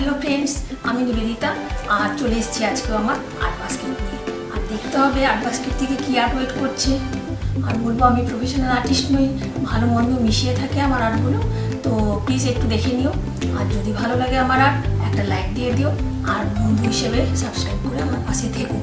Hello friends, আমি নিবেদিতা আর চলে এসেছি আজকে আমার আর্ট বাস্কেট নিয়ে। আর দেখতে হবে আর্ট বাস্কেট থেকে কী আর্ট ওয়েট করছে। আর বলবো আমি প্রফেশনাল আর্টিস্ট নই, ভালো মন্দ মিশিয়ে থাকে আমার আর্টগুলো। তো প্লিজ একটু দেখে নিও, আর যদি ভালো লাগে আমার আর্ট একটা লাইক দিয়ে দিও, আর বন্ধু হিসেবে সাবস্ক্রাইব করে আমার পাশে থেকো।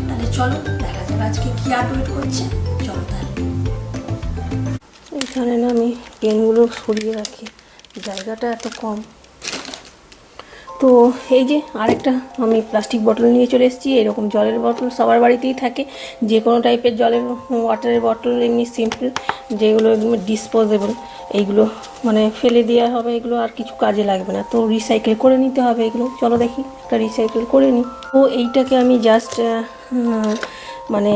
তাহলে চলো দেখা যাবে আজকে কী আর্ট ওয়েট করছে। চলো তাহলে। এখানে না আমি পেনগুলো সরিয়ে রাখি, জায়গাটা এত কম। তো এই যে আরেকটা আমি প্লাস্টিক বটল নিয়ে চলে এসেছি। এরকম জলের বটল সবার বাড়িতেই থাকে, যে কোনো টাইপের জলের ওয়াটারের বটল, এমনি সিম্পল যেগুলো একদম ডিসপোজেবল, এইগুলো মানে ফেলে দেওয়া হবে, এগুলো আর কিছু কাজে লাগবে না। তো রিসাইকেল করে নিতে হবে এগুলো। চলো দেখি একটা রিসাইকেল করে নিই। তো এইটাকে আমি জাস্ট মানে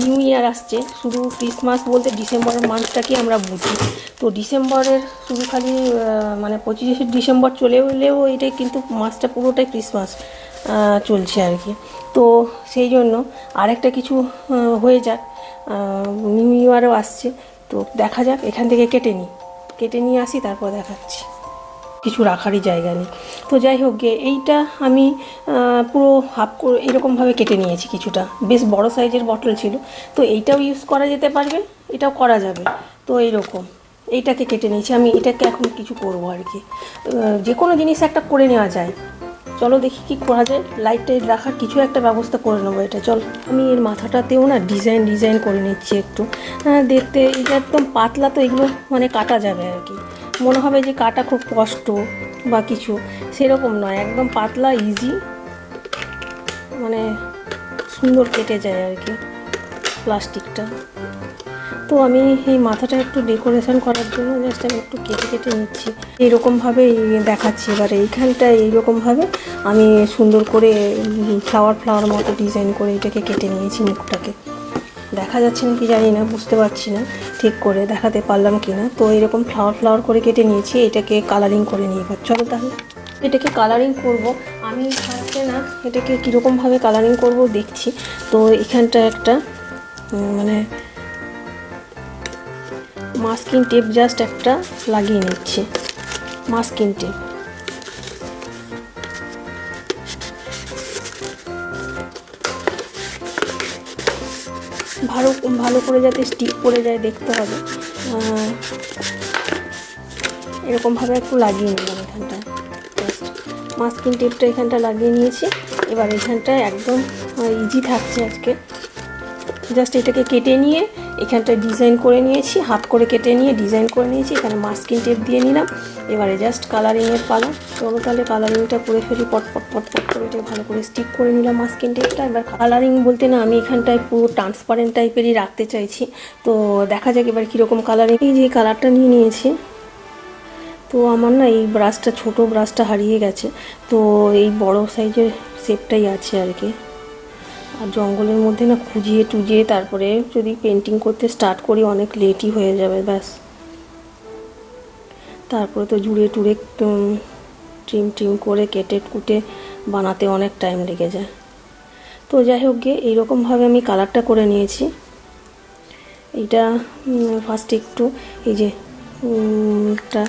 নিউ ইয়ার আসছে, শুধু ক্রিসমাস বলতে ডিসেম্বরের মান্থটাকে আমরা বুঝি। তো ডিসেম্বরের শুধু খালি মানে 25শে ডিসেম্বর চলে এলেও এটাই কিন্তু মাসটা পুরোটাই ক্রিসমাস চলছে আর কি। তো সেই জন্য আরেকটা কিছু হয়ে যাক, নিউ ইয়ারও আসছে। তো দেখা যাক, এখান থেকে কেটে নিয়ে আসি, তারপর দেখাচ্ছি। কিছু রাখারই জায়গা নেই। তো যাই হোক গে, এইটা আমি পুরো হাফ করে এরকমভাবে কেটে নিয়েছি কিছুটা। বেশ বড় সাইজের বটল ছিল, তো এইটাও ইউজ করা যেতে পারবে, এটাও করা যাবে। তো এইরকম এইটাকে কেটে নিয়েছি আমি। এটাকে এখন কিছু করবো আর কি, যে কোনো জিনিস একটা করে নেওয়া যায়। চলো দেখি কি করা যায়। লাইট রাখার কিছু একটা ব্যবস্থা করে নেবো। এটা চল, আমি এর মাথাটাতেও না ডিজাইন করে নিচ্ছি একটু। দেখতে এটা একদম পাতলা, তো এগুলো মানে কাটা যাবে আর কি। মনে হবে যে কাটা খুব কষ্ট বা কিছু, সেরকম নয়, একদম পাতলা ইজি, মানে সুন্দর কেটে যায় আর কি প্লাস্টিকটা। তো আমি এই মাথাটা একটু ডেকোরেশন করার জন্য জাস্ট আমি একটু কেটে নিচ্ছি এইরকমভাবে দেখাচ্ছি। এবার এইখানটা এইরকমভাবে আমি সুন্দর করে ফ্লাওয়ার মতো ডিজাইন করে এটাকে কেটে নিয়েছি। মুখটাকে দেখা যাচ্ছে না কি জানি না, বুঝতে পারছি না ঠিক করে দেখাতে পারলাম কি না। তো এরকম ফ্লাওয়ার করে কেটে নিয়েছি। এটাকে কালারিং করে নিয়ে এবার চলো তাহলে এটাকে কালারিং করব। আমি ফার্স্টে না এটাকে কীরকমভাবে কালারিং করব দেখছি। তো এখানটা একটা মানে মাস্কিং টেপ জাস্ট একটা লাগিয়ে নিচ্ছি। মাস্কিং টেপ ভালো করে যাতে স্টিক করে যায় দেখতে হবে। এরকমভাবে একটু লাগিয়ে নিলাম এখানটায়। জাস্ট মাস্কিং টেপটা এখানটা লাগিয়ে নিয়েছি। এবার এখানটায় একদম ইজি থাকছে আজকে। জাস্ট এটাকে কেটে নিয়ে এখানটায় ডিজাইন করে নিয়েছি, হাফ করে কেটে নিয়ে ডিজাইন করে নিয়েছি। এখানে মাস্কিং টেপ দিয়ে নিলাম। এবারে জাস্ট কালারিংয়ের পালা। চলো তাহলে কালারিংটা করে ফেলি। পট করে এটা ভালো করে স্টিক করে নিলাম মাস্কিং টেপটা। এবার কালারিং বলতে না আমি এখানটায় পুরো ট্রান্সপারেন্ট টাইপেরই রাখতে চাইছি। তো দেখা যাক এবার কীরকম কালারিং। এই যে কালারটা নিয়ে নিয়েছি। তো আমার না এই ব্রাশটা, ছোট ব্রাশটা হারিয়ে গেছে, তো এই বড় সাইজের শেপটাই আছে আর কি। আর জঙ্গলের মধ্যে না খুঁজিয়ে তারপরে যদি পেন্টিং করতে স্টার্ট করি অনেক লেটই হয়ে যাবে। ব্যাস, তারপরে তো জুড়ে ট্রিম করে কেটে কুটে বানাতে অনেক টাইম লেগে যায়। তো যাই হোক গিয়ে এইরকমভাবে আমি কালারটা করে নিয়েছি। এইটা ফার্স্টে একটু এই যে একটা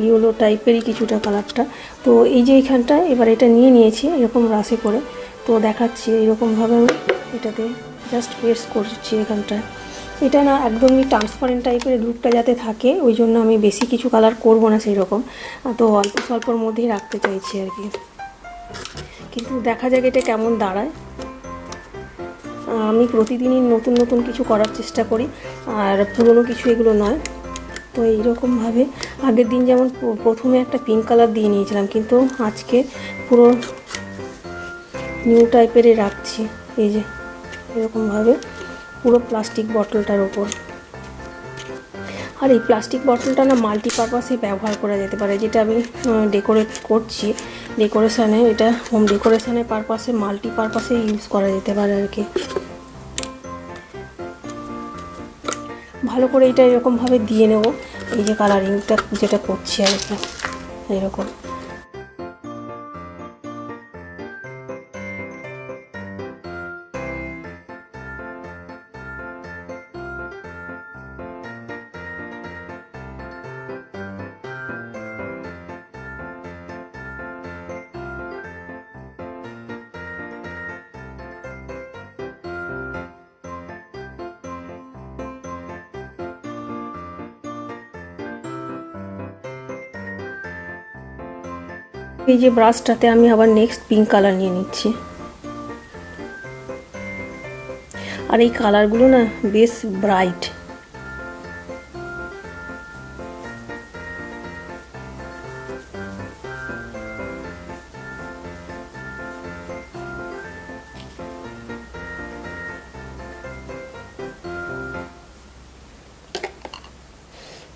ইয়েলো টাইপেরই কিছুটা কালারটা। তো এই যে এইখানটা এবার এটা নিয়ে নিয়েছি এরকম রাশে করে। তো দেখাচ্ছি এইরকমভাবে আমি এটাতে জাস্ট প্রেস করছি এখানটায়। এটা না একদমই ট্রান্সপারেন্ট টাইপের, গ্রুপটা যাতে থাকে ওই জন্য আমি বেশি কিছু কালার করব না সেই রকম। তো অল্প স্বল্পর মধ্যেই রাখতে চাইছি আর কি। কিন্তু দেখা যাক এটা কেমন দাঁড়ায়। আমি প্রতিদিনই নতুন কিছু করার চেষ্টা করি, আর পুরনো কিছু এগুলো নয়। তো এইরকমভাবে আগের দিন যেমন প্রথমে একটা পিঙ্ক কালার দিয়ে নিয়েছিলাম, কিন্তু আজকে পুরো নিউ টাইপেরই রাখছি। এই যে এরকমভাবে পুরো প্লাস্টিক বটলটার ওপর। আর এই প্লাস্টিক বটলটা না মাল্টিপারপাসে ব্যবহার করা যেতে পারে, যেটা আমি ডেকোরেট করছি ডেকোরেশানে, এটা হোম ডেকোরেশনের পারপাসে মাল্টিপারপাসে ইউজ করা যেতে পারে আর কি। ভালো করে এটা এরকমভাবে দিয়ে নেব। এই যে কালারিংটা যেটা করছি আর কি এরকম। এই যে ব্রাশটাতে আমি আবার নেক্সট পিঙ্ক কালার নিয়ে নিচ্ছি। আর এই কালারগুলো না বেশ ব্রাইট।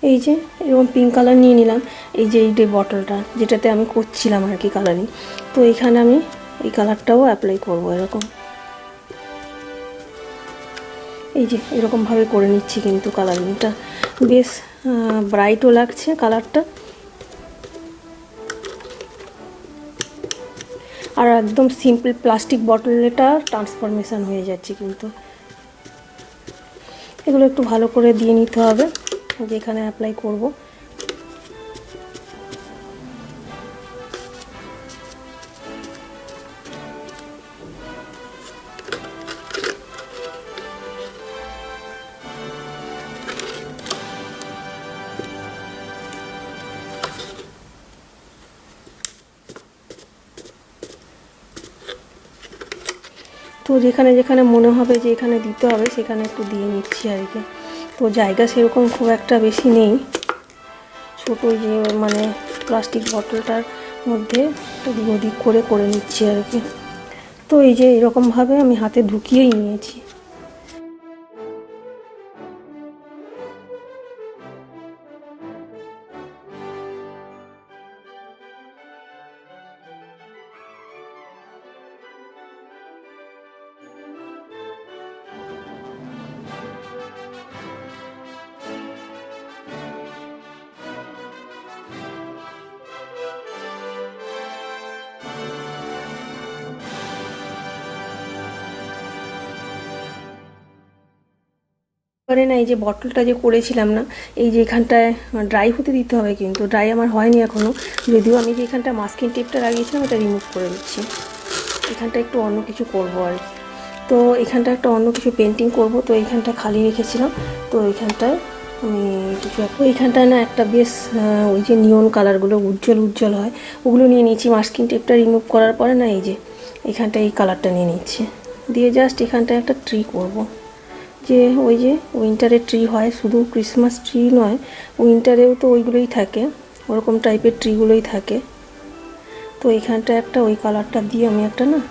এই যে এরকম পিঙ্ক কালার নিয়ে নিলাম। এই যে এই বটলটা যেটাতে আমি করছিলাম আর কি কালারিং, তো এখানে আমি এই কালারটাও অ্যাপ্লাই করব এরকম। এই যে এরকমভাবে করে নিচ্ছি, কিন্তু কালারিংটা বেশ ব্রাইটও লাগছে কালারটা, আর একদম সিম্পল প্লাস্টিক বটলটা ট্রান্সফরমেশন হয়ে যাচ্ছে। কিন্তু এগুলো একটু ভালো করে দিয়ে নিতে হবে যেখানে অ্যাপ্লাই করব। তো যেখানে যেখানে মনে হবে যে এখানে দিতে হবে সেখানে একটু দিয়ে নিচ্ছি আর কি। তো জায়গা সেরকম খুব একটা বেশি নেই, ছোটো যে মানে প্লাস্টিক বটলটার মধ্যে এদিক ওদিক করে নিচ্ছি আর কি। তো এই যে এরকমভাবে আমি হাতে ঢুকিয়েই নিয়েছি। এবারে না এই যে বটলটা যে করেছিলাম না, এই যে এখানটায় ড্রাই হতে দিতে হবে, কিন্তু ড্রাই আমার হয়নি এখনও, যদিও আমি যে এখানটা মাস্কিং টেপটা লাগিয়েছিলাম এটা রিমুভ করে দিচ্ছি। এখানটা একটু অন্য কিছু করব আর কি। তো এখানটা একটা অন্য কিছু পেন্টিং করব, তো এইখানটা খালি রেখেছিলাম, তো এইখানটায় আমি কিছু একটা এইখানটায় না একটা বেশ ওই যে নিয়ন কালারগুলো উজ্জ্বল উজ্জ্বল হয় ওগুলো নিয়ে নিচ্ছি। মাস্কিং টেপটা রিমুভ করার পরে না এই যে এখানটা এই কালারটা নিয়ে নিচ্ছি, দিয়ে জাস্ট এখানটায় একটা ট্রি করব। যে ওই যে উইন্টারের ট্রি হয়, শুধু ক্রিসমাস ট্রি নয়, উইন্টারেও তো ওইগুলোই থাকে, ওরকম টাইপের ট্রিগুলোই থাকে। তো এইখানটা একটা ওই কালারটা দিয়ে আমি একটা না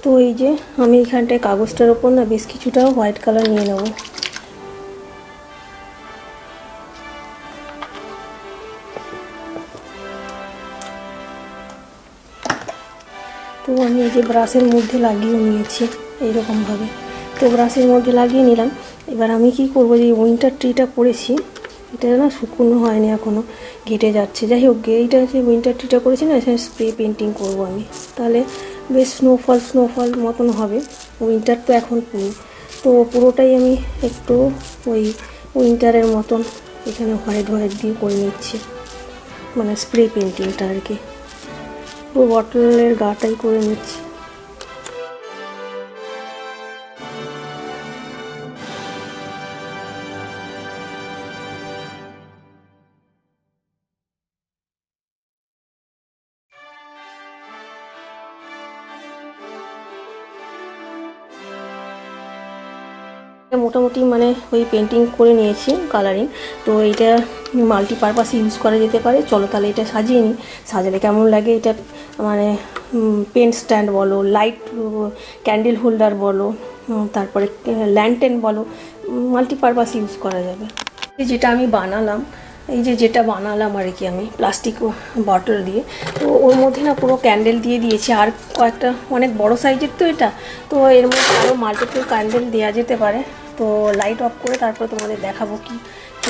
তো এই যে আমি এখানটায় কাগজটার ওপর না বেশ কিছুটাও হোয়াইট কালার নিয়ে নেব। তো আমি এই যে ব্রাশের মধ্যে লাগিয়ে নিয়েছি এইরকমভাবে। তো ব্রাশের মধ্যে লাগিয়ে নিলাম। এবার আমি কি করব, যে উইন্টার ট্রিটা করেছি এটা না শুকনো হয়নি এখনও, ঘেটে যাচ্ছে। যাই হোক, এইটা যে উইন্টার ট্রিটা করেছি না এখানে স্প্রে পেন্টিং করব আমি, তাহলে বেশ স্নোফল মতন হবে। উইন্টার তো এখন পুরো, তো পুরোটাই আমি একটু ওই উইন্টারের মতন এখানে হোয়াইট দিয়ে করে নিচ্ছি, মানে স্প্রে পেন্টিংটা আর কি, পুরো বটলের গাটাই করে নিচ্ছি। মোটামুটি মানে ওই পেন্টিং করে নিয়েছি কালারিং। তো এইটা মাল্টিপারপাস ইউজ করা যেতে পারে। চলো তাহলে এটা সাজিয়ে নিই, সাজালে কেমন লাগে। এটা মানে পেন স্ট্যান্ড বলো, লাইট ক্যান্ডেল হোল্ডার বলো, তারপরে ল্যান্টেন বলো, মাল্টিপারপাস ইউজ করা যাবে। যেটা আমি বানালাম, এই যে যেটা বানালাম আর কি আমি প্লাস্টিক বটল দিয়ে, তো ওর মধ্যে না পুরো ক্যান্ডেল দিয়ে দিয়েছি। আর কয়েকটা অনেক বড় সাইজের তো এটা, তো এর মধ্যে আরও মাল্টিপল ক্যান্ডেল দেওয়া যেতে পারে। তো লাইট অফ করে তারপর তোমাদের দেখাবো কি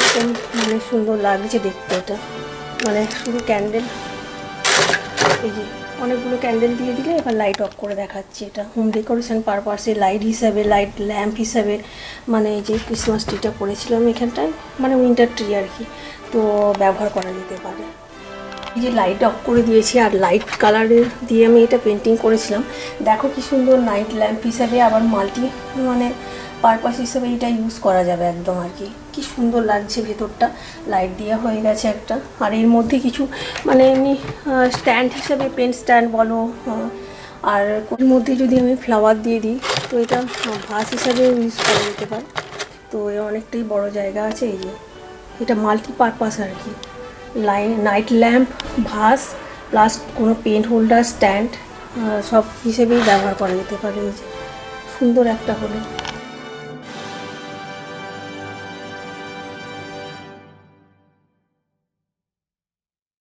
একদম মানে সুন্দর লাগছে দেখতে। এটা মানে শুধু ক্যান্ডেল, এই যে অনেকগুলো ক্যান্ডেল দিয়ে দিলে এবার লাইট অফ করে দেখাচ্ছি। এটা হোম ডেকোরেশন পারপাসে লাইট হিসাবে, লাইট ল্যাম্প হিসাবে, মানে এই যে ক্রিসমাস ট্রিটা করেছিলাম এখানটায়, মানে উইন্টার ট্রি আর কি, তো ব্যবহার করা যেতে পারে। এই যে লাইট অফ করে দিয়েছি, আর লাইট কালারের দিয়ে আমি এটা পেন্টিং করেছিলাম। দেখো কি সুন্দর নাইট ল্যাম্প হিসাবে, আবার মাল্টি মানে পারপাস হিসেবে এটা ইউজ করা যাবে একদম আর কি। কি সুন্দর লাগছে ভেতরটা, লাইট দেওয়া হয়ে গেছে একটা। আর এর মধ্যে কিছু মানে এমনি স্ট্যান্ড হিসাবে, পেন স্ট্যান্ড বলো, আর এর মধ্যে যদি আমি ফ্লাওয়ার দিয়ে দিই তো এটা ভাস হিসাবে ইউজ করা যেতে পারে। তো এর অনেকটাই বড় জায়গা আছে। এই যে এটা মাল্টি পারপাস আর কি, নাইট ল্যাম্প, ভাস প্লাস কোনো পেন হোল্ডার, স্ট্যান্ড সব হিসেবেই ব্যবহার করা যেতে পারে। এই যে সুন্দর একটা হলো।